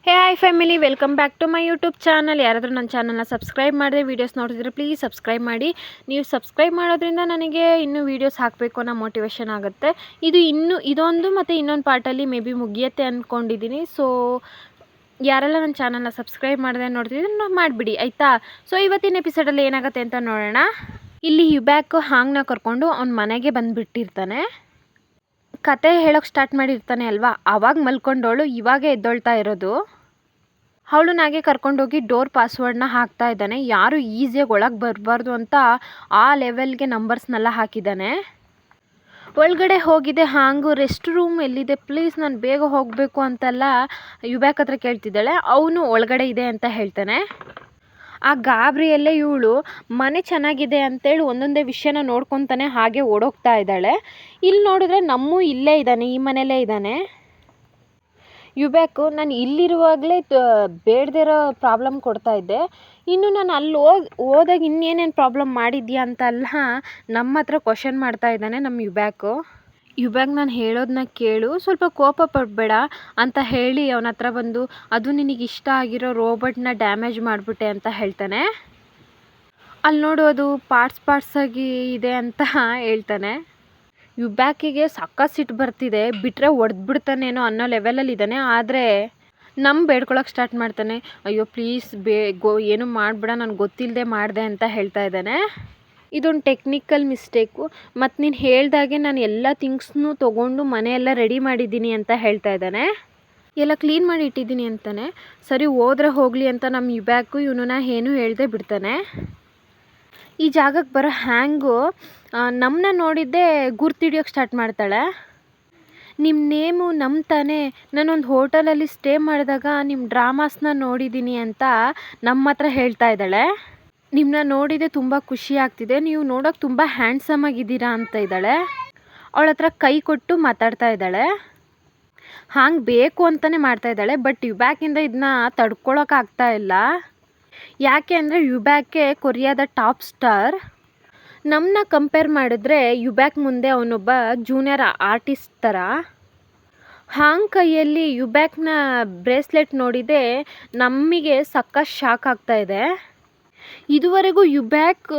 Hey hi family, welcome back to my YouTube channel. ಯಾರಾದರೂ ನನ್ನ ಚಾನಲ್ನ ಸಬ್ಸ್ಕ್ರೈಬ್ ಮಾಡಿದ್ರೆ ವೀಡಿಯೋಸ್ ನೋಡ್ತಿದ್ರೆ ಪ್ಲೀಸ್ ಸಬ್ಸ್ಕ್ರೈಬ್ ಮಾಡಿ. ನೀವು ಸಬ್ಸ್ಕ್ರೈಬ್ ಮಾಡೋದ್ರಿಂದ ನನಗೆ ಇನ್ನೂ ವೀಡಿಯೋಸ್ ಹಾಕಬೇಕು ಅನ್ನೋ ಮೋಟಿವೇಶನ್ ಆಗುತ್ತೆ. ಇದೊಂದು ಮತ್ತು ಇನ್ನೊಂದು ಪಾರ್ಟಲ್ಲಿ ಮೇ ಬಿ ಮುಗಿಯುತ್ತೆ ಅಂದ್ಕೊಂಡಿದ್ದೀನಿ. ಸೊ ಯಾರೆಲ್ಲ ನನ್ನ ಚಾನಲ್ನ ಸಬ್ಸ್ಕ್ರೈಬ್ ಮಾಡಿದೆ ನೋಡ್ತಿದ್ರೆ ಮಾಡಿಬಿಡಿ ಆಯಿತಾ. ಸೊ ಇವತ್ತಿನ ಎಪಿಸೋಡಲ್ಲಿ ಏನಾಗುತ್ತೆ ಅಂತ ನೋಡೋಣ. ಇಲ್ಲಿ ಯುಬ್ಯಾಕ್ ಹಾಂಗ್ನ ಕರ್ಕೊಂಡು ಅವ್ನ ಮನೆಗೆ ಬಂದುಬಿಟ್ಟಿರ್ತಾನೆ. ಕತೆ ಹೇಳೋಕ್ಕೆ ಸ್ಟಾರ್ಟ್ ಮಾಡಿರ್ತಾನೆ ಅಲ್ವಾ, ಆವಾಗ ಮಲ್ಕೊಂಡವಳು ಇವಾಗ ಎದ್ದೊಳ್ತಾ ಇರೋದು. ಅವಳನ್ನಾಗೆ ಕರ್ಕೊಂಡೋಗಿ ಡೋರ್ ಪಾಸ್ವರ್ಡ್ನ ಹಾಕ್ತಾ ಇದ್ದಾನೆ. ಯಾರು ಈಸಿಯಾಗಿ ಒಳಗೆ ಬರಬಾರ್ದು ಅಂತ ಆ ಲೆವೆಲ್ಗೆ ನಂಬರ್ಸ್ನೆಲ್ಲ ಹಾಕಿದ್ದಾನೆ. ಒಳಗಡೆ ಹೋಗಿದೆ ಹಾಂಗು. ರೆಸ್ಟ್ ರೂಮ್ ಎಲ್ಲಿದೆ ಪ್ಲೀಸ್, ನಾನು ಬೇಗ ಹೋಗಬೇಕು ಅಂತೆಲ್ಲ ಯುಬ್ಯಾಕ್ ಹತ್ರ ಕೇಳ್ತಿದ್ದಾಳೆ. ಅವನು ಒಳಗಡೆ ಇದೆ ಅಂತ ಹೇಳ್ತಾನೆ. ಆ ಗಾಬರಿಯಲ್ಲೇ ಇವಳು ಮನೆ ಚೆನ್ನಾಗಿದೆ ಅಂತೇಳಿ ಒಂದೊಂದೇ ವಿಷಯನ ನೋಡ್ಕೊತಾನೆ ಹಾಗೆ ಓಡೋಗ್ತಾ ಇದ್ದಾಳೆ. ಇಲ್ಲಿ ನೋಡಿದ್ರೆ ನಮ್ಮೂ ಇಲ್ಲೇ ಇದ್ದಾನೆ, ಈ ಮನೆಯಲ್ಲೇ ಇದ್ದಾನೆ. ಯುಬ್ಯಾಕು ನಾನು ಇಲ್ಲಿರುವಾಗಲೇ ಬೇಡದೇ ಇರೋ ಪ್ರಾಬ್ಲಮ್ ಕೊಡ್ತಾ ಇದ್ದೆ, ಇನ್ನು ನಾನು ಅಲ್ಲಿ ಹೋದಾಗ ಇನ್ನೇನೇನು ಪ್ರಾಬ್ಲಮ್ ಮಾಡಿದ್ಯಾ ಅಂತೆಲ್ಲ ನಮ್ಮ ಹತ್ರ ಕ್ವಶನ್ ಮಾಡ್ತಾ ಇದ್ದಾನೆ ನಮ್ಮ ಯುಬ್ಯಾಕ್. ನಾನು ಹೇಳೋದನ್ನ ಕೇಳು, ಸ್ವಲ್ಪ ಕೋಪ ಪಡಬೇಡ ಅಂತ ಹೇಳಿ ಅವನ ಹತ್ರ ಬಂದು ಅದು ನಿನಗೆ ಇಷ್ಟ ಆಗಿರೋ ರೋಬೋಟ್ನ ಡ್ಯಾಮೇಜ್ ಮಾಡಿಬಿಟ್ಟೆ ಅಂತ ಹೇಳ್ತಾನೆ. ಅಲ್ಲಿ ನೋಡು ಅದು ಪಾರ್ಟ್ಸಾಗಿ ಇದೆ ಅಂತ ಹೇಳ್ತಾನೆ. ಯುಬ್ಯಾಕಿಗೆ ಸಕ್ಕ ಸಿಟ್ಟು ಬರ್ತಿದೆ, ಬಿಟ್ಟರೆ ಹೊಡೆದ್ಬಿಡ್ತಾನೇನೋ ಅನ್ನೋ ಲೆವೆಲಲ್ಲಿ ಇದ್ದಾನೆ. ಆದರೆ ಬೇಡ್ಕೊಳಕ್ಕೆ ಸ್ಟಾರ್ಟ್ ಮಾಡ್ತಾನೆ. ಅಯ್ಯೋ ಪ್ಲೀಸ್ ಏನು ಮಾಡಬೇಡ, ನನಗೆ ಗೊತ್ತಿಲ್ಲದೆ ಮಾಡಿದೆ ಅಂತ ಹೇಳ್ತಾ ಇದ್ದಾನೆ. ಇದೊಂದು ಟೆಕ್ನಿಕಲ್ ಮಿಸ್ಟೇಕು, ಮತ್ತು ನೀನು ಹೇಳ್ದಾಗೆ ನಾನು ಎಲ್ಲ ಥಿಂಗ್ಸ್ನೂ ತೊಗೊಂಡು ಮನೆಯೆಲ್ಲ ರೆಡಿ ಮಾಡಿದ್ದೀನಿ ಅಂತ ಹೇಳ್ತಾ ಇದ್ದಾನೆ. ಎಲ್ಲ ಕ್ಲೀನ್ ಮಾಡಿ ಇಟ್ಟಿದ್ದೀನಿ ಅಂತಾನೆ. ಸರಿ ಹೋದ್ರೆ ಹೋಗಲಿ ಅಂತ ನಮ್ಮ ಯುಬ್ಯಾಕು ಇವನನ್ನ ಏನೂ ಹೇಳ್ದೆ ಬಿಡ್ತಾನೆ. ಈ ಜಾಗಕ್ಕೆ ಬರೋ ಹ್ಯಾಂಗು ನಮ್ಮನ್ನ ನೋಡಿದ್ದೆ ಗುರ್ತಿಡಿಯೋಕ್ಕೆ ಸ್ಟಾರ್ಟ್ ಮಾಡ್ತಾಳೆ. ನಿಮ್ಮ ನೇಮು ನಮ್ಮ ತಾನೇ, ನಾನೊಂದು ಹೋಟೆಲಲ್ಲಿ ಸ್ಟೇ ಮಾಡಿದಾಗ ನಿಮ್ಮ ಡ್ರಾಮಾಸ್ನ ನೋಡಿದ್ದೀನಿ ಅಂತ ನಮ್ಮ ಹತ್ರ ಹೇಳ್ತಾ ಇದ್ದಾಳೆ. ನಿಮ್ಮನ್ನ ನೋಡಿದೆ ತುಂಬ ಖುಷಿ ಆಗ್ತಿದೆ, ನೀವು ನೋಡೋಕೆ ತುಂಬ ಹ್ಯಾಂಡ್ಸಮ್ ಆಗಿದ್ದೀರಾ ಅಂತ ಇದ್ದಾಳೆ. ಅವಳ ಹತ್ರ ಕೈ ಕೊಟ್ಟು ಮಾತಾಡ್ತಾ ಇದ್ದಾಳೆ. ಹಾಂಗೆ ಬೇಕು ಅಂತಲೇ ಮಾಡ್ತಾ ಇದ್ದಾಳೆ. ಬಟ್ ಯುಬ್ಯಾಕಿಂದ ಇದನ್ನ ತಡ್ಕೊಳಕ್ಕಾಗ್ತಾ ಇಲ್ಲ. ಯಾಕೆ ಅಂದರೆ ಯುಬ್ಯಾಕೆ ಕೊರಿಯಾದ ಟಾಪ್ ಸ್ಟಾರ್. ನಮ್ಮನ್ನ ಕಂಪೇರ್ ಮಾಡಿದ್ರೆ ಯುಬ್ಯಾಕ್ ಮುಂದೆ ಅವನೊಬ್ಬ ಜೂನಿಯರ್ ಆರ್ಟಿಸ್ಟ್ ಥರ. ಹಾಂಗ್ ಕೈಯಲ್ಲಿ ಯುಬ್ಯಾಕ್ನ ಬ್ರೇಸ್ಲೆಟ್ ನೋಡಿದೆ ನಮಗೆ ಸಕ್ಕ ಶಾಕ್ ಆಗ್ತಾ ಇದೆ. ಇದುವರೆಗೂ ಯುಬ್ಯಾಕ್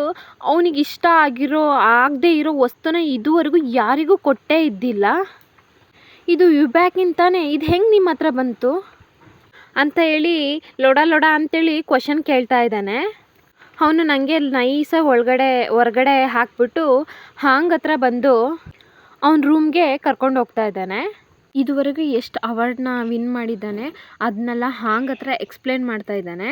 ಅವನಿಗೆ ಇಷ್ಟ ಆಗದೇ ಇರೋ ವಸ್ತುನ ಇದುವರೆಗೂ ಯಾರಿಗೂ ಕೊಟ್ಟೇ ಇದ್ದಿಲ್ಲ. ಇದು ಯುಬ್ಯಾಕಿಂತಾನೆ, ಇದು ಹೆಂಗೆ ನಿಮ್ಮ ಹತ್ರ ಬಂತು ಅಂತ ಹೇಳಿ ಲೊಡ ಅಂತೇಳಿ ಕ್ವಶನ್ ಕೇಳ್ತಾ ಇದ್ದಾನೆ. ಅವನು ನನಗೆ ನೈಸಾಗಿ ಹೊರಗಡೆ ಹಾಕ್ಬಿಟ್ಟು ಹಾಂಗ್ ಹತ್ರ ಬಂದು ಅವನ ರೂಮ್ಗೆ ಕರ್ಕೊಂಡು ಹೋಗ್ತಾ ಇದ್ದಾನೆ. ಇದುವರೆಗೂ ಎಷ್ಟು ಅವಾರ್ಡ್ನ ವಿನ್ ಮಾಡಿದ್ದಾನೆ ಅದನ್ನೆಲ್ಲ ಹಾಂಗ್ ಹತ್ರ ಎಕ್ಸ್ಪ್ಲೇನ್ ಮಾಡ್ತಾ ಇದ್ದಾನೆ.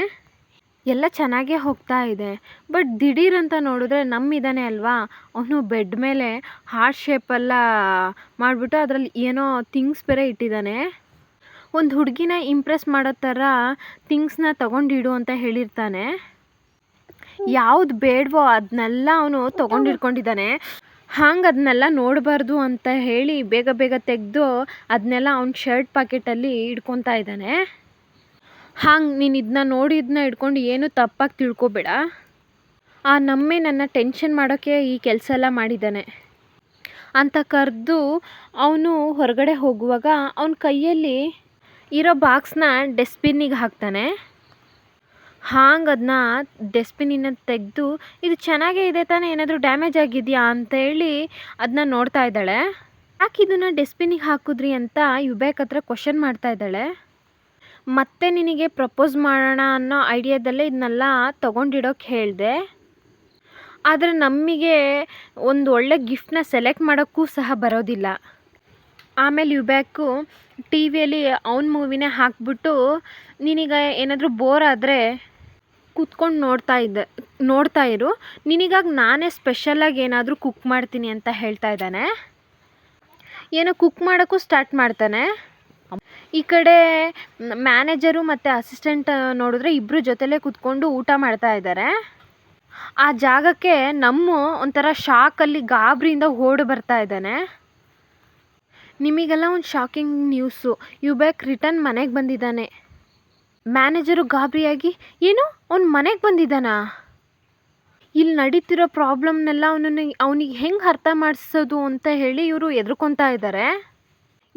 ಎಲ್ಲ ಚೆನ್ನಾಗೇ ಹೋಗ್ತಾ ಇದೆ. ಬಟ್ ದಿಢೀರಂತ ನೋಡಿದ್ರೆ ನಮ್ಮಿದ್ದಾನೆ ಅಲ್ವಾ, ಅವನು ಬೆಡ್ ಮೇಲೆ ಹಾರ್ಟ್ ಶೇಪೆಲ್ಲ ಮಾಡಿಬಿಟ್ಟು ಅದರಲ್ಲಿ ಏನೋ ಥಿಂಗ್ಸ್ ಬೇರೆ ಇಟ್ಟಿದ್ದಾನೆ. ಒಂದು ಹುಡುಗಿನ ಇಂಪ್ರೆಸ್ ಮಾಡೋ ಥರ ಥಿಂಗ್ಸ್ನ ತಗೊಂಡಿಡು ಅಂತ ಹೇಳಿರ್ತಾನೆ. ಯಾವ್ದು ಬೇಡವೋ ಅದನ್ನೆಲ್ಲ ಅವನು ತೊಗೊಂಡಿಟ್ಕೊಂಡಿದ್ದಾನೆ. ಹಾಂಗೆ ಅದನ್ನೆಲ್ಲ ನೋಡಬಾರ್ದು ಅಂತ ಹೇಳಿ ಬೇಗ ತೆಗೆದು ಅದನ್ನೆಲ್ಲ ಅವ್ನ ಶರ್ಟ್ ಪಾಕೆಟಲ್ಲಿ ಇಟ್ಕೊತಾ ಇದ್ದಾನೆ. ಹಾಂಗೆ ನೀನು ಇದನ್ನ ಇದನ್ನ ಇಟ್ಕೊಂಡು ಏನು ತಪ್ಪಾಗಿ ತಿಳ್ಕೊಬೇಡ. ಆ ನನ್ನ ಟೆನ್ಷನ್ ಮಾಡೋಕ್ಕೆ ಈ ಕೆಲಸ ಎಲ್ಲ ಮಾಡಿದ್ದಾನೆ ಅಂತ ಕರೆದು ಅವನು ಹೊರಗಡೆ ಹೋಗುವಾಗ ಅವನ ಕೈಯಲ್ಲಿ ಇರೋ ಬಾಕ್ಸ್ನ ಡಸ್ಟ್ಬಿನ್ನಿಗೆ ಹಾಕ್ತಾನೆ. ಹಾಂಗೆ ಅದನ್ನ ಡಸ್ಟ್ಬಿನ್ನಿಂದ ತೆಗೆದು ಇದು ಚೆನ್ನಾಗೇ ಇದೆ ತಾನೇ, ಏನಾದರೂ ಡ್ಯಾಮೇಜ್ ಆಗಿದೆಯಾ ಅಂತೇಳಿ ಅದನ್ನ ನೋಡ್ತಾ ಇದ್ದಾಳೆ. ಯಾಕೆ ಇದನ್ನು ಡಸ್ಟ್ಬಿನ್ನಿಗೆ ಹಾಕಿದ್ರಿ ಅಂತ ಯುಬ್ಯಾಕ್ ಹತ್ರ ಕ್ವಶನ್ ಮಾಡ್ತಾ ಇದ್ದಾಳೆ. ಮತ್ತೆ ನಿನಗೆ ಪ್ರಪೋಸ್ ಮಾಡೋಣ ಅನ್ನೋ ಐಡಿಯಾದಲ್ಲೇ ಇದನ್ನೆಲ್ಲ ತೊಗೊಂಡಿಡೋಕ್ಕೆ ಹೇಳಿದೆ. ಆದರೆ ನಮಗೆ ಒಂದು ಒಳ್ಳೆ ಗಿಫ್ಟ್ನ ಸೆಲೆಕ್ಟ್ ಮಾಡೋಕ್ಕೂ ಸಹ ಬರೋದಿಲ್ಲ. ಆಮೇಲೆ ಯುಬ್ಯಾಕು ಟಿ ವಿಯಲ್ಲಿ ಅವನ ಮೂವಿನೇ ಹಾಕ್ಬಿಟ್ಟು ನಿನಗೆ ಏನಾದರೂ ಬೋರ್ ಆದರೆ ಕೂತ್ಕೊಂಡು ನೋಡ್ತಾ ಇರು, ನಿನಗಾಗಿ ನಾನೇ ಸ್ಪೆಷಲಾಗಿ ಏನಾದರೂ ಕುಕ್ ಮಾಡ್ತೀನಿ ಅಂತ ಹೇಳ್ತಾ ಇದ್ದಾನೆ. ಏನೋ ಕುಕ್ ಮಾಡೋಕ್ಕೂ ಸ್ಟಾರ್ಟ್ ಮಾಡ್ತಾನೆ. ಈ ಕಡೆ ಮ್ಯಾನೇಜರು ಮತ್ತು ಅಸಿಸ್ಟೆಂಟ್ ನೋಡಿದ್ರೆ ಇಬ್ಬರು ಜೊತೆಲೇ ಕೂತ್ಕೊಂಡು ಊಟ ಮಾಡ್ತಾ ಇದ್ದಾರೆ. ಆ ಜಾಗಕ್ಕೆ ಒಂಥರ ಶಾಕಲ್ಲಿ ಗಾಬರಿಯಿಂದ ಓಡಿ ಬರ್ತಾ ಇದ್ದಾನೆ. ನಿಮಗೆಲ್ಲ ಒಂದು ಶಾಕಿಂಗ್ ನ್ಯೂಸು, ಯುಬ್ಯಾಕ್ ರಿಟರ್ನ್ ಮನೆಗೆ ಬಂದಿದ್ದಾನೆ. ಮ್ಯಾನೇಜರು ಗಾಬರಿಯಾಗಿ ಏನು ಅವ್ನು ಮನೆಗೆ ಬಂದಿದ್ದಾನಾ, ಇಲ್ಲಿ ನಡೀತಿರೋ ಪ್ರಾಬ್ಲಮ್ನೆಲ್ಲ ಅವನಿಗೆ ಹೆಂಗೆ ಅರ್ಥ ಮಾಡಿಸೋದು ಅಂತ ಹೇಳಿ ಇವರು ಹೆದರ್ಕೊತಾ ಇದ್ದಾರೆ.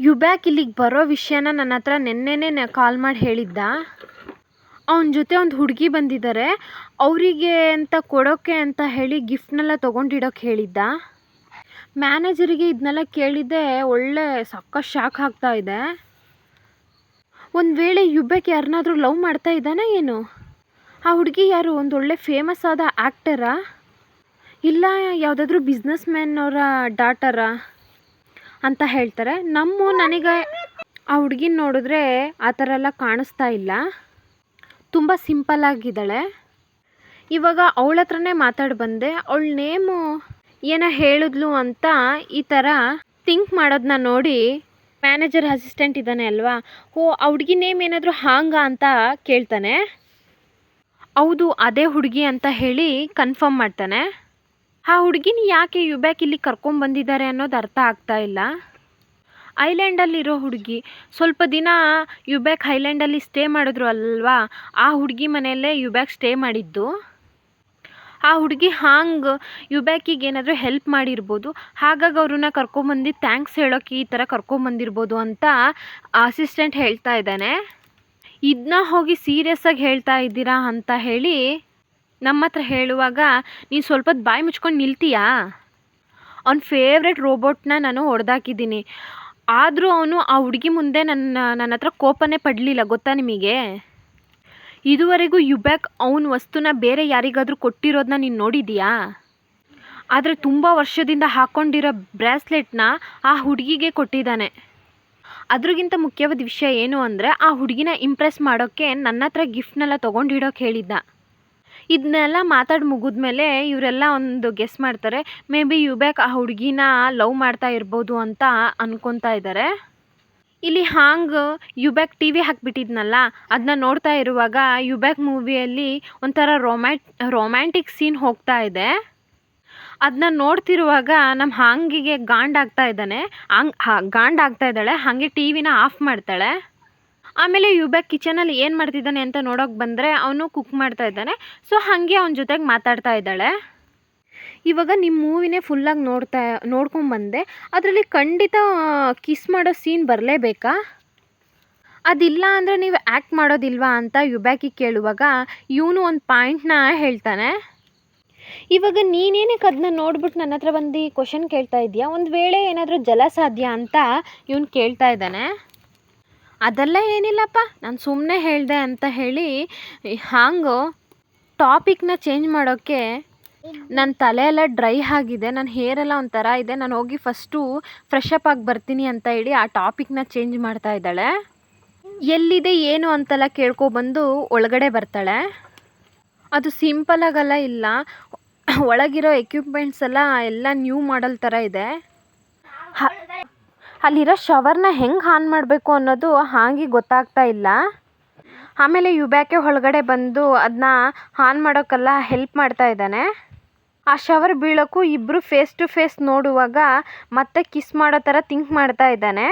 ಯುಬ್ಯಾಕ್ ಇಲ್ಲಿಗೆ ಬರೋ ವಿಷಯನ ನನ್ನ ಹತ್ರ ನೆನ್ನೆನೇ ಕಾಲ್ ಮಾಡಿ ಹೇಳಿದ್ದ. ಅವನ ಜೊತೆ ಒಂದು ಹುಡುಗಿ ಬಂದಿದ್ದಾರೆ, ಅವರಿಗೆ ಅಂತ ಕೊಡೋಕ್ಕೆ ಅಂತ ಹೇಳಿ ಗಿಫ್ಟ್ನೆಲ್ಲ ತೊಗೊಂಡಿಡೋಕ್ಕೆ ಹೇಳಿದ್ದ. ಮ್ಯಾನೇಜರಿಗೆ ಇದನ್ನೆಲ್ಲ ಕೇಳಿದ್ದೆ ಒಳ್ಳೆ ಸಕ್ಕ ಶಾಕ್ ಆಗ್ತಾ ಇದೆ. ಒಂದು ವೇಳೆ ಯುಬ್ಯಾಕ್ ಯಾರನ್ನಾದ್ರೂ ಲವ್ ಮಾಡ್ತಾ ಇದ್ದಾನ ಏನು? ಆ ಹುಡುಗಿ ಯಾರು? ಒಂದು ಒಳ್ಳೆ ಫೇಮಸ್ ಆದ ಆ್ಯಕ್ಟರಾ, ಇಲ್ಲ ಯಾವುದಾದ್ರೂ ಬಿಸ್ನೆಸ್ ಮ್ಯಾನ್ ಅವರ ಡಾಟರಾ ಅಂತ ಹೇಳ್ತಾರೆ. ನನಗೆ ಆ ಹುಡುಗಿನ ನೋಡಿದ್ರೆ ಆ ಥರ ಎಲ್ಲ ಕಾಣಿಸ್ತಾ ಇಲ್ಲ, ತುಂಬ ಸಿಂಪಲ್ ಆಗಿದ್ದಾಳೆ. ಇವಾಗ ಅವಳ ಹತ್ರನೇ ಮಾತಾಡಿ ಬಂದೆ. ಅವಳ ನೇಮು ಏನೋ ಹೇಳಿದ್ಲು ಅಂತ ಈ ಥರ ಥಿಂಕ್ ಮಾಡೋದನ್ನ ನೋಡಿ ಮ್ಯಾನೇಜರ್ ಅಸಿಸ್ಟೆಂಟ್ ಇದ್ದಾನೆ ಅಲ್ವಾ, ಆ ಹುಡುಗಿ ನೇಮ್ ಏನಾದರೂ ಹಾಂಗಾ ಅಂತ ಕೇಳ್ತಾನೆ. ಹೌದು ಅದೇ ಹುಡುಗಿ ಅಂತ ಹೇಳಿ ಕನ್ಫರ್ಮ್ ಮಾಡ್ತಾನೆ. ಆ ಹುಡುಗಿನ ಯಾಕೆ ಯುಬ್ಯಾಕ್ ಇಲ್ಲಿ ಕರ್ಕೊಂಬಂದಿದ್ದಾರೆ ಅನ್ನೋದು ಅರ್ಥ ಆಗ್ತಾ ಇಲ್ಲ. ಐಲ್ಯಾಂಡಲ್ಲಿರೋ ಹುಡುಗಿ, ಸ್ವಲ್ಪ ದಿನ ಯುಬ್ಯಾಕ್ ಐಲ್ಯಾಂಡಲ್ಲಿ ಸ್ಟೇ ಮಾಡಿದ್ರು ಅಲ್ವಾ, ಆ ಹುಡುಗಿ ಮನೆಯಲ್ಲೇ ಯುಬ್ಯಾಕ್ ಸ್ಟೇ ಮಾಡಿದ್ದು. ಆ ಹುಡುಗಿ ಯುಬ್ಯಾಕಿಗೆ ಏನಾದರೂ ಹೆಲ್ಪ್ ಮಾಡಿರ್ಬೋದು, ಹಾಗಾಗಿ ಅವ್ರನ್ನ ಕರ್ಕೊಂಬಂದು ಥ್ಯಾಂಕ್ಸ್ ಹೇಳೋಕ್ಕೆ ಈ ಥರ ಕರ್ಕೊಂಬಂದಿರ್ಬೋದು ಅಂತ ಅಸಿಸ್ಟೆಂಟ್ ಹೇಳ್ತಾ ಇದ್ದಾನೆ. ಇದನ್ನ ಹೋಗಿ ಸೀರಿಯಸ್ಸಾಗಿ ಹೇಳ್ತಾ ಇದ್ದೀರಾ ಅಂತ ಹೇಳಿ ನಮ್ಮ ಹತ್ರ ಹೇಳುವಾಗ, ನೀನು ಸ್ವಲ್ಪ ಹೊತ್ತು ಬಾಯಿ ಮುಚ್ಕೊಂಡು ನಿಲ್ತೀಯಾ? ಅವ್ನ ಫೇವ್ರೆಟ್ ರೋಬೋಟ್ನ ನಾನು ಹೊಡೆದಾಕಿದ್ದೀನಿ, ಆದರೂ ಅವನು ಆ ಹುಡುಗಿ ಮುಂದೆ ನನ್ನ ಹತ್ರ ಕೋಪನೇ ಪಡಲಿಲ್ಲ, ಗೊತ್ತಾ ನಿಮಗೆ? ಇದುವರೆಗೂ ಯುಬ್ಯಾಕ್ ಅವನ ವಸ್ತುನ ಬೇರೆ ಯಾರಿಗಾದರೂ ಕೊಟ್ಟಿರೋದನ್ನ ನೀನು ನೋಡಿದೀಯಾ? ಆದರೆ ತುಂಬ ವರ್ಷದಿಂದ ಹಾಕ್ಕೊಂಡಿರೋ ಬ್ರೇಸ್ಲೆಟ್ನ ಆ ಹುಡುಗಿಗೆ ಕೊಟ್ಟಿದ್ದಾನೆ. ಅದ್ರಿಗಿಂತ ಮುಖ್ಯವಾದ ವಿಷಯ ಏನು ಅಂದರೆ, ಆ ಹುಡುಗಿನ ಇಂಪ್ರೆಸ್ ಮಾಡೋಕ್ಕೆ ನನ್ನ ಹತ್ರ ಗಿಫ್ಟ್ನೆಲ್ಲ ತೊಗೊಂಡಿಡೋಕೆ ಹೇಳಿದ್ದ. ಇದನ್ನೆಲ್ಲ ಮಾತಾಡಿ ಮುಗಿದ್ಮೇಲೆ ಇವರೆಲ್ಲ ಒಂದು ಗೆಸ್ ಮಾಡ್ತಾರೆ, ಮೇ ಬಿ ಯುಬ್ಯಾಕ್ ಆ ಹುಡುಗಿನ ಲವ್ ಮಾಡ್ತಾ ಇರ್ಬೋದು ಅಂತ ಅನ್ಕೊತಾ ಇದ್ದಾರೆ. ಇಲ್ಲಿ ಯುಬ್ಯಾಕ್ ಟಿ ವಿ ಹಾಕ್ಬಿಟ್ಟಿದ್ನಲ್ಲ, ಅದನ್ನ ನೋಡ್ತಾ ಇರುವಾಗ ಯುಬ್ಯಾಕ್ ಮೂವಿಯಲ್ಲಿ ಒಂಥರ ರೊಮ್ಯಾಂಟಿಕ್ ಸೀನ್ ಹೋಗ್ತಾ ಇದೆ. ಅದನ್ನ ನೋಡ್ತಿರುವಾಗ ನಮ್ಮ ಹಾಂಗಿಗೆ ಗಾಂಡಾಗ್ತಾ ಇದ್ದಾಳೆ. ಹಾಗೆ ಟಿ ವಿನ ಆಫ್ ಮಾಡ್ತಾಳೆ. ಆಮೇಲೆ ಯುಬ್ಯಾಕ್ ಕಿಚನಲ್ಲಿ ಏನು ಮಾಡ್ತಿದ್ದಾನೆ ಅಂತ ನೋಡೋಕೆ ಬಂದರೆ ಅವನು ಕುಕ್ ಮಾಡ್ತಾ ಇದ್ದಾನೆ. ಸೊ ಹಾಗೆ ಅವನ ಜೊತೆಗೆ ಮಾತಾಡ್ತಾ ಇದ್ದಾಳೆ. ಇವಾಗ ನಿಮ್ಮ ಮೂವಿನೇ ಫುಲ್ಲಾಗಿ ನೋಡ್ಕೊಂಬಂದೆ, ಅದರಲ್ಲಿ ಖಂಡಿತ ಕಿಸ್ ಮಾಡೋ ಸೀನ್ ಬರಲೇಬೇಕಾ? ಅದಿಲ್ಲ ಅಂದರೆ ನೀವು ಆ್ಯಕ್ಟ್ ಮಾಡೋದಿಲ್ವಾ ಅಂತ ಯುಬ್ಯಾಕಿಗೆ ಕೇಳುವಾಗ ಇವನು ಒಂದು ಪಾಯಿಂಟ್ನ ಹೇಳ್ತಾನೆ. ಇವಾಗ ನೀನೇನಕ್ಕೆ ಅದನ್ನ ನೋಡ್ಬಿಟ್ಟು ನನ್ನ ಹತ್ರ ಬಂದು ಕ್ವಶನ್ ಕೇಳ್ತಾ ಇದೆಯಾ? ಒಂದು ವೇಳೆ ಏನಾದರೂ ಜಲಸಾಧ್ಯ ಅಂತ ಇವನು ಕೇಳ್ತಾ ಇದ್ದಾನೆ. ಅದೆಲ್ಲ ಏನಿಲ್ಲಪ್ಪ, ನಾನು ಸುಮ್ಮನೆ ಹೇಳಿದೆ ಅಂತ ಹೇಳಿ ಟಾಪಿಕ್ನ ಚೇಂಜ್ ಮಾಡೋಕ್ಕೆ, ನನ್ನ ತಲೆ ಎಲ್ಲ ಡ್ರೈ ಆಗಿದೆ, ನನ್ನ ಹೇರೆಲ್ಲ ಒಂಥರ ಇದೆ, ನಾನು ಹೋಗಿ ಫಸ್ಟು ಫ್ರೆಶ್ ಅಪ್ ಆಗಿ ಬರ್ತೀನಿ ಅಂತ ಹೇಳಿ ಆ ಟಾಪಿಕ್ನ ಚೇಂಜ್ ಮಾಡ್ತಾ ಇದ್ದಾಳೆ. ಎಲ್ಲಿದೆ ಏನು ಅಂತೆಲ್ಲ ಕೇಳ್ಕೊಬಂದು ಒಳಗಡೆ ಬರ್ತಾಳೆ. ಅದು ಸಿಂಪಲಾಗಲ್ಲ, ಇಲ್ಲ ಒಳಗಿರೋ ಎಕ್ವಿಪ್ಮೆಂಟ್ಸ್ ಎಲ್ಲ ನ್ಯೂ ಮಾಡೆಲ್ ಥರ ಇದೆ. ಅಲ್ಲಿರೋ ಶವರ್ನ ಹೆಂಗೆ ಆನ್ ಮಾಡಬೇಕು ಅನ್ನೋದು ಹಾಗೆ ಗೊತ್ತಾಗ್ತಾ ಇಲ್ಲ. ಆಮೇಲೆ ಯುಬ್ಯಾಕೆ ಒಳಗಡೆ ಬಂದು ಅದನ್ನ ಆನ್ ಮಾಡೋಕ್ಕೆಲ್ಲ ಹೆಲ್ಪ್ ಮಾಡ್ತಾ ಇದ್ದಾನೆ. ಆ ಶವರ್ ಬೀಳೋಕ್ಕೂ ಇಬ್ಬರು ಫೇಸ್ ಟು ಫೇಸ್ ನೋಡುವಾಗ ಮತ್ತೆ ಕಿಸ್ ಮಾಡೋ ಥರ ಥಿಂಕ್ ಮಾಡ್ತಾ ಇದ್ದಾನೆ.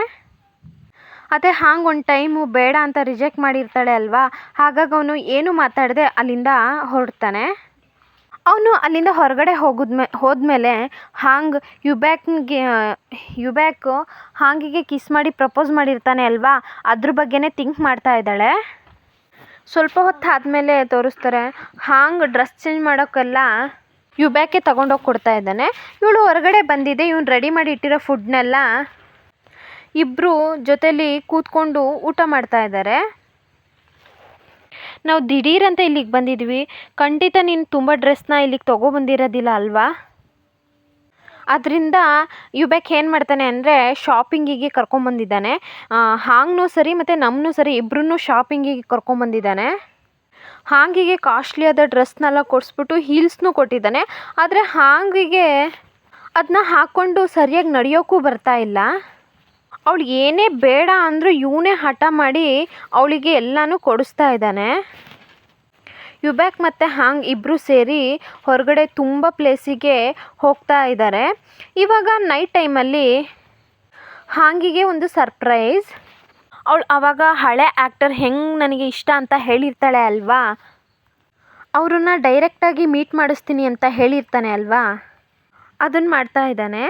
ಅದೇ ಒಂದು ಟೈಮು ಬೇಡ ಅಂತ ರಿಜೆಕ್ಟ್ ಮಾಡಿರ್ತಾಳೆ ಅಲ್ವಾ, ಹಾಗಾಗಿ ಅವನು ಏನು ಮಾತಾಡದೆ ಅಲ್ಲಿಂದ ಹೊರಡ್ತಾನೆ. ಅವನು ಅಲ್ಲಿಂದ ಹೊರಗಡೆ ಹೋದ್ಮೇಲೆ ಯುಬ್ಯಾಕ್ ಹಾಂಗಿಗೆ ಕಿಸ್ ಮಾಡಿ ಪ್ರಪೋಸ್ ಮಾಡಿರ್ತಾನೆ ಅಲ್ವಾ, ಅದ್ರ ಬಗ್ಗೆನೇ ಥಿಂಕ್ ಮಾಡ್ತಾ ಇದ್ದಾಳೆ. ಸ್ವಲ್ಪ ಹೊತ್ತು ಆದಮೇಲೆ ತೋರಿಸ್ತಾರೆ, ಡ್ರೆಸ್ ಚೇಂಜ್ ಮಾಡೋಕ್ಕೆಲ್ಲ ಯುಬ್ಯಾಕೆ ತೊಗೊಂಡೋಗಿ ಕೊಡ್ತಾ ಇದ್ದಾನೆ. ಇವಳು ಹೊರಗಡೆ ಬಂದಿದೆ, ಇವನು ರೆಡಿ ಮಾಡಿ ಇಟ್ಟಿರೋ ಫುಡ್ನೆಲ್ಲ ಇಬ್ಬರು ಜೊತೆಲಿ ಕೂತ್ಕೊಂಡು ಊಟ ಮಾಡ್ತಾ ಇದ್ದಾರೆ. ನಾವು ದಿಢೀರಂತ ಇಲ್ಲಿಗೆ ಬಂದಿದ್ವಿ, ಖಂಡಿತ ನೀನು ತುಂಬ ಡ್ರೆಸ್ನ ಇಲ್ಲಿಗೆ ತೊಗೊಬಂದಿರೋದಿಲ್ಲ ಅಲ್ವಾ? ಅದರಿಂದ ಯುಬ್ಯಾಕ್ ಏನು ಮಾಡ್ತಾನೆ ಅಂದರೆ ಶಾಪಿಂಗಿಗೆ ಕರ್ಕೊಂಬಂದಿದ್ದಾನೆ. ಹಾಂಗ್ನೂ ಸರಿ ಮತ್ತು ನಮ್ಮನ್ನೂ ಸರಿ ಇಬ್ಬರನ್ನೂ ಶಾಪಿಂಗಿಗೆ ಕರ್ಕೊಂಬಂದಿದ್ದಾನೆ. ಹಾಂಗಿಗೆ ಕಾಸ್ಟ್ಲಿಯಾದ ಡ್ರೆಸ್ನೆಲ್ಲ ಕೊಡಿಸ್ಬಿಟ್ಟು ಹೀಲ್ಸ್ನೂ ಕೊಟ್ಟಿದ್ದಾನೆ. ಆದರೆ ಹಾಂಗಿಗೆ ಅದನ್ನ ಹಾಕ್ಕೊಂಡು ಸರಿಯಾಗಿ ನಡೆಯೋಕ್ಕೂ ಬರ್ತಾ ಇಲ್ಲ. ಅವಳು ಏನೇ ಬೇಡ ಅಂದರೂ ಇವನೇ ಹಠ ಮಾಡಿ ಅವಳಿಗೆ ಎಲ್ಲನೂ ಕೊಡಿಸ್ತಾ ಇದ್ದಾನೆ. ಯುಬ್ಯಾಕ್ ಮತ್ತು ಇಬ್ಬರು ಸೇರಿ ಹೊರಗಡೆ ತುಂಬ ಪ್ಲೇಸಿಗೆ ಹೋಗ್ತಾ ಇದ್ದಾರೆ. ಇವಾಗ ನೈಟ್ ಟೈಮಲ್ಲಿ ಹಾಂಗಿಗೆ ಒಂದು ಸರ್ಪ್ರೈಸ್. ಅವಳು ಆವಾಗ ಹಳೆ ಆ್ಯಕ್ಟರ್ ಹೆಂಗೆ ನನಗೆ ಇಷ್ಟ ಅಂತ ಹೇಳಿರ್ತಾಳೆ ಅಲ್ವಾ, ಅವ್ರನ್ನ ಡೈರೆಕ್ಟಾಗಿ ಮೀಟ್ ಮಾಡಿಸ್ತೀನಿ ಅಂತ ಹೇಳಿರ್ತಾನೆ ಅಲ್ವಾ, ಅದನ್ನು ಮಾಡ್ತಾ ಇದ್ದಾನೆ.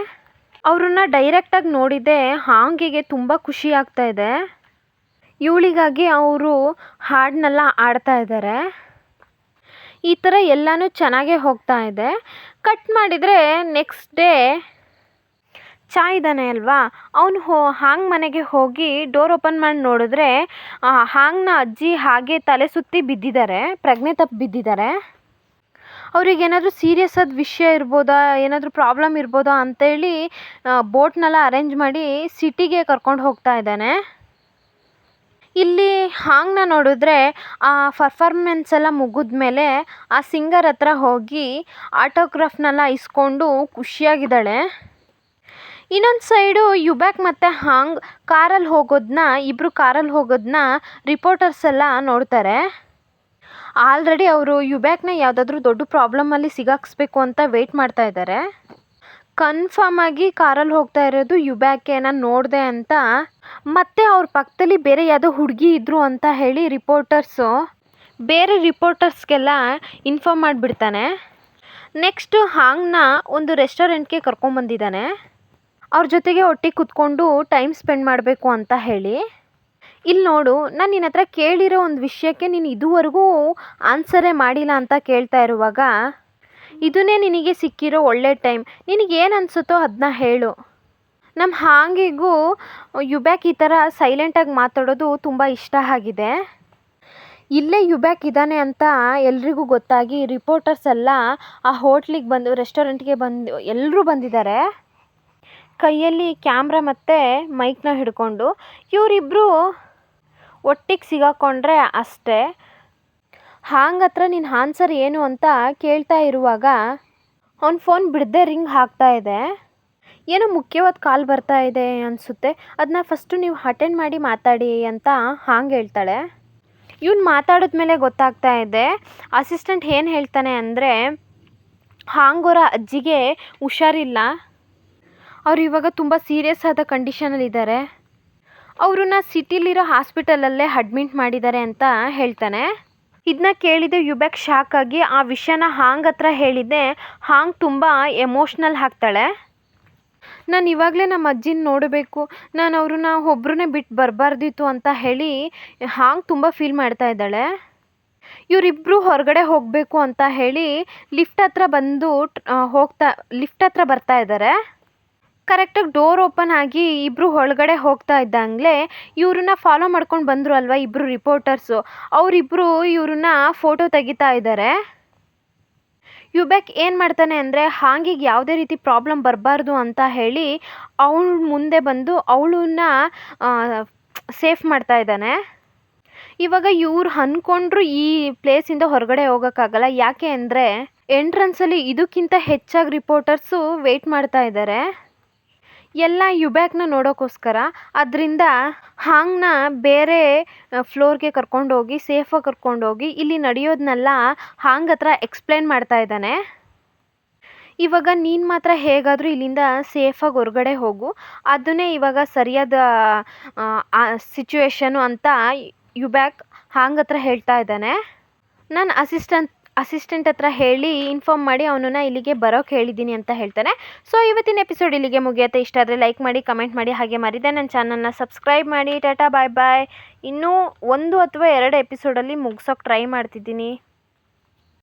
ಅವ್ರನ್ನ ಡೈರೆಕ್ಟಾಗಿ ನೋಡಿದ್ದೆ ಹಾಂಗಿಗೆ ತುಂಬ ಖುಷಿ ಆಗ್ತಾ ಇದೆ. ಇವಳಿಗಾಗಿ ಅವರು ಹಾಡನ್ನೆಲ್ಲ ಆಡ್ತಾ ಇದ್ದಾರೆ. ಈ ಥರ ಎಲ್ಲನೂ ಚೆನ್ನಾಗೇ ಹೋಗ್ತಾ ಇದೆ. ಕಟ್ ಮಾಡಿದರೆ ನೆಕ್ಸ್ಟ್ ಡೇ ಚಾ ಇದ್ದಾನೆ ಅಲ್ವಾ, ಅವನು ಹಾಂಗ್ ಮನೆಗೆ ಹೋಗಿ ಡೋರ್ ಓಪನ್ ಮಾಡಿ ನೋಡಿದ್ರೆ ಹಾಂಗ್ನ ಅಜ್ಜಿ ಹಾಗೆ ತಲೆ ಸುತ್ತಿ ಬಿದ್ದಿದ್ದಾರೆ, ಪ್ರಜ್ಞೆ ತಪ್ಪಿ ಬಿದ್ದಿದ್ದಾರೆ. ಅವ್ರಿಗೇನಾದರೂ ಸೀರಿಯಸ್ ಆದ ವಿಷಯ ಇರ್ಬೋದಾ, ಏನಾದರೂ ಪ್ರಾಬ್ಲಮ್ ಇರ್ಬೋದಾ ಅಂತೇಳಿ ಬೋಟ್ನೆಲ್ಲ ಅರೇಂಜ್ ಮಾಡಿ ಸಿಟಿಗೆ ಕರ್ಕೊಂಡು ಹೋಗ್ತಾ ಇದ್ದಾನೆ. ಇಲ್ಲಿ ಹಾಂಗ್ನ ನೋಡಿದ್ರೆ ಆ ಪರ್ಫಾರ್ಮೆನ್ಸ್ ಎಲ್ಲ ಮುಗಿದ್ಮೇಲೆ ಆ ಸಿಂಗರ್ ಹತ್ರ ಹೋಗಿ ಆಟೋಗ್ರಾಫ್ನೆಲ್ಲ ಇಸ್ಕೊಂಡು ಖುಷಿಯಾಗಿದ್ದಾಳೆ. ಇನ್ನೊಂದು ಸೈಡು ಯುಬ್ಯಾಕ್ ಮತ್ತು ಹಾಂಗ್ ಇಬ್ಬರು ಕಾರಲ್ಲಿ ಹೋಗೋದನ್ನ ರಿಪೋರ್ಟರ್ಸ್ ಎಲ್ಲ ನೋಡ್ತಾರೆ. ಆಲ್ರೆಡಿ ಅವರು ಯುಬ್ಯಾಕ್ನ ಯಾವುದಾದ್ರೂ ದೊಡ್ಡ ಪ್ರಾಬ್ಲಮಲ್ಲಿ ಸಿಗಾಕ್ಸ್ಬೇಕು ಅಂತ ವೆಯ್ಟ್ ಮಾಡ್ತಾ ಇದ್ದಾರೆ. ಕನ್ಫರ್ಮ್ ಆಗಿ ಕಾರಲ್ಲಿ ಹೋಗ್ತಾ ಇರೋದು ಯುಬ್ಯಾಕೆ, ನಾನು ನೋಡಿದೆ ಅಂತ. ಮತ್ತು ಅವ್ರ ಪಕ್ಕದಲ್ಲಿ ಬೇರೆ ಯಾವುದೋ ಹುಡುಗಿ ಇದ್ದರು ಅಂತ ಹೇಳಿ ಬೇರೆ ರಿಪೋರ್ಟರ್ಸ್ಗೆಲ್ಲ ಇನ್ಫಾರ್ಮ್ ಮಾಡಿಬಿಡ್ತಾನೆ. ನೆಕ್ಸ್ಟು ಹಾಂಗ್ನ ಒಂದು ರೆಸ್ಟೋರೆಂಟ್ಗೆ ಕರ್ಕೊಂಬಂದಿದ್ದಾನೆ, ಅವ್ರ ಜೊತೆಗೆ ಒಟ್ಟಿಗೆ ಕೂತ್ಕೊಂಡು ಟೈಮ್ ಸ್ಪೆಂಡ್ ಮಾಡಬೇಕು ಅಂತ ಹೇಳಿ. ಇಲ್ಲಿ ನೋಡು, ನಾನು ನಿನ್ನ ಹತ್ರ ಕೇಳಿರೋ ಒಂದು ವಿಷಯಕ್ಕೆ ನೀನು ಇದುವರೆಗೂ ಆನ್ಸರೇ ಮಾಡಿಲ್ಲ ಅಂತ ಕೇಳ್ತಾ ಇರುವಾಗ, ಇದನ್ನೇ ನಿನಗೆ ಸಿಕ್ಕಿರೋ ಒಳ್ಳೆ ಟೈಮ್. ನಿನಗೇನು ಅನಿಸುತ್ತೋ ಅದನ್ನ ಹೇಳು. ನಮ್ಮ ಹಾಂಗಿಗೂ ಯುಬ್ಯಾಕ್ ಈ ಥರ ಸೈಲೆಂಟಾಗಿ ಮಾತಾಡೋದು ತುಂಬ ಇಷ್ಟ ಆಗಿದೆ. ಇಲ್ಲೇ ಯುಬ್ಯಾಕ್ ಇದ್ದಾನೆ ಅಂತ ಎಲ್ರಿಗೂ ಗೊತ್ತಾಗಿ ರಿಪೋರ್ಟರ್ಸ್ ಎಲ್ಲ ಆ ಹೋಟ್ಲಿಗೆ ರೆಸ್ಟೋರೆಂಟ್ಗೆ ಎಲ್ಲರೂ ಬಂದಿದ್ದಾರೆ, ಕೈಯಲ್ಲಿ ಕ್ಯಾಮ್ರಾ ಮತ್ತು ಮೈಕ್ನ ಹಿಡ್ಕೊಂಡು. ಇವರಿಬ್ಬರು ಒಟ್ಟಿಗೆ ಸಿಗಾಕೊಂಡ್ರೆ ಅಷ್ಟೇ. ಹಾಂಗ್ ಹತ್ರ ನಿನ್ನ ಆನ್ಸರ್ ಏನು ಅಂತ ಕೇಳ್ತಾ ಇರುವಾಗ ಅವ್ನ ಫೋನ್ ಬಿಡದೆ ರಿಂಗ್ ಆಗ್ತಾ ಇದೆ. ಏನೋ ಮುಖ್ಯವಾದ ಕಾಲ್ ಬರ್ತಾ ಇದೆ ಅನಿಸುತ್ತೆ, ಅದನ್ನ ಫಸ್ಟು ನೀವು ಅಟೆಂಡ್ ಮಾಡಿ ಮಾತಾಡಿ ಅಂತ ಹಾಂಗ್ ಹೇಳ್ತಾಳೆ. ಇವ್ನು ಮಾತಾಡಿದ್ಮೇಲೆ ಗೊತ್ತಾಗ್ತಾ ಇದೆ ಅಸಿಸ್ಟೆಂಟ್ ಏನು ಹೇಳ್ತಾನೆ ಅಂದರೆ, ಹಾಂಗೋರ ಅಜ್ಜಿಗೆ ಹುಷಾರಿಲ್ಲ, ಅವ್ರು ಇವಾಗ ತುಂಬ ಸೀರಿಯಸ್ ಆದ ಕಂಡೀಷನಲ್ಲಿದ್ದಾರೆ, ಅವ್ರನ್ನ ಸಿಟಿಲಿರೋ ಹಾಸ್ಪಿಟಲಲ್ಲೇ ಅಡ್ಮಿಟ್ ಮಾಡಿದ್ದಾರೆ ಅಂತ ಹೇಳ್ತಾನೆ. ಇದನ್ನ ಕೇಳಿದೆ ಯುಬ್ಯಾಕ್ ಶಾಕ್ ಆಗಿ ಆ ವಿಷಯನ ಹಾಂಗ್ ಹತ್ರ ಹೇಳಿದ್ದೆ. ಹಾಂಗ್ ತುಂಬ ಎಮೋಷ್ನಲ್ ಆಗ್ತಾಳೆ. ನಾನು ಇವಾಗಲೇ ನಮ್ಮ ಅಜ್ಜಿನ ನೋಡಬೇಕು, ನಾನು ಅವ್ರನ್ನ ಒಬ್ರನ್ನೇ ಬಿಟ್ಟು ಬರಬಾರ್ದಿತ್ತು ಅಂತ ಹೇಳಿ ಹಾಂಗ್ ತುಂಬ ಫೀಲ್ ಮಾಡ್ತಾ ಇದ್ದಾಳೆ. ಇವರಿಬ್ಬರು ಹೊರಗಡೆ ಹೋಗಬೇಕು ಅಂತ ಹೇಳಿ ಲಿಫ್ಟ್ ಹತ್ರ ಬರ್ತಾ ಇದ್ದಾರೆ. ಕರೆಕ್ಟಾಗಿ ಡೋರ್ ಓಪನ್ ಆಗಿ ಇಬ್ಬರು ಒಳಗಡೆ ಹೋಗ್ತಾ ಇದ್ದಂಗೆ ಇವ್ರನ್ನ ಫಾಲೋ ಮಾಡ್ಕೊಂಡು ಬಂದರು ಅಲ್ವಾ ಇಬ್ಬರು ರಿಪೋರ್ಟರ್ಸು, ಅವರಿಬ್ಬರು ಇವ್ರನ್ನ ಫೋಟೋ ತೆಗಿತಾ ಇದ್ದಾರೆ. ಯುಬ್ಯಾಕ್ ಏನು ಮಾಡ್ತಾನೆ ಅಂದರೆ, ಹಾಂಗಿಗೆ ಯಾವುದೇ ರೀತಿ ಪ್ರಾಬ್ಲಮ್ ಬರಬಾರ್ದು ಅಂತ ಹೇಳಿ ಅವಳು ಮುಂದೆ ಬಂದು ಅವಳನ್ನ ಸೇಫ್ ಮಾಡ್ತಾ ಇದ್ದಾನೆ. ಇವಾಗ ಇವ್ರು ಅಂದ್ಕೊಂಡ್ರು ಈ ಪ್ಲೇಸಿಂದ ಹೊರಗಡೆ ಹೋಗೋಕ್ಕಾಗಲ್ಲ, ಯಾಕೆ ಅಂದರೆ ಎಂಟ್ರೆನ್ಸಲ್ಲಿ ಇದಕ್ಕಿಂತ ಹೆಚ್ಚಾಗಿ ರಿಪೋರ್ಟರ್ಸು ವೆಯ್ಟ್ ಮಾಡ್ತಾ ಇದ್ದಾರೆ, ಎಲ್ಲ ಯುಬ್ಯಾಕ್ನ ನೋಡೋಕ್ಕೋಸ್ಕರ. ಅದರಿಂದ ಹಾಂಗ್ನ ಬೇರೆ ಫ್ಲೋರ್ಗೆ ಕರ್ಕೊಂಡೋಗಿ ಸೇಫಾಗಿ ಕರ್ಕೊಂಡೋಗಿ ಇಲ್ಲಿ ನಡೆಯೋದನ್ನೆಲ್ಲ ಹಾಂಗ್ ಹತ್ರ ಎಕ್ಸ್ಪ್ಲೇನ್ ಮಾಡ್ತಾ ಇದ್ದಾನೆ. ಇವಾಗ ನೀನು ಮಾತ್ರ ಹೇಗಾದರೂ ಇಲ್ಲಿಂದ ಸೇಫಾಗಿ ಹೊರಗಡೆ ಹೋಗು, ಅದನ್ನೇ ಇವಾಗ ಸರಿಯಾದ ಸಿಚುವೇಶನು ಅಂತ ಯುಬ್ಯಾಕ್ ಹಾಂಗ್ ಹತ್ರ ಹೇಳ್ತಾ ಇದ್ದಾನೆ. ನಾನು ಅಸಿಸ್ಟೆಂಟ್ ಹತ್ರ ಹೇಳಿ ಇನ್ಫಾರ್ಮ್ ಮಾಡಿ ಅವನನ್ನು ಇಲ್ಲಿಗೆ ಬರೋಕ್ಕೆ ಹೇಳಿದ್ದೀನಿ ಅಂತ ಹೇಳ್ತಾನೆ. ಸೊ ಇವತ್ತಿನ ಎಪಿಸೋಡ್ ಇಲ್ಲಿಗೆ ಮುಗಿಯುತ್ತೆ. ಇಷ್ಟ ಆದರೆ ಲೈಕ್ ಮಾಡಿ, ಕಮೆಂಟ್ ಮಾಡಿ, ಹಾಗೆ ಮರಿದೆ ನನ್ನ ಚಾನಲ್ನ ಸಬ್ಸ್ಕ್ರೈಬ್ ಮಾಡಿ. ಟಾಟಾ ಬಾಯ್ ಬಾಯ್. ಇನ್ನೂ 1 ಅಥವಾ 2 ಎಪಿಸೋಡಲ್ಲಿ ಮುಗಿಸೋಕ್ಕೆ ಟ್ರೈ ಮಾಡ್ತಿದ್ದೀನಿ.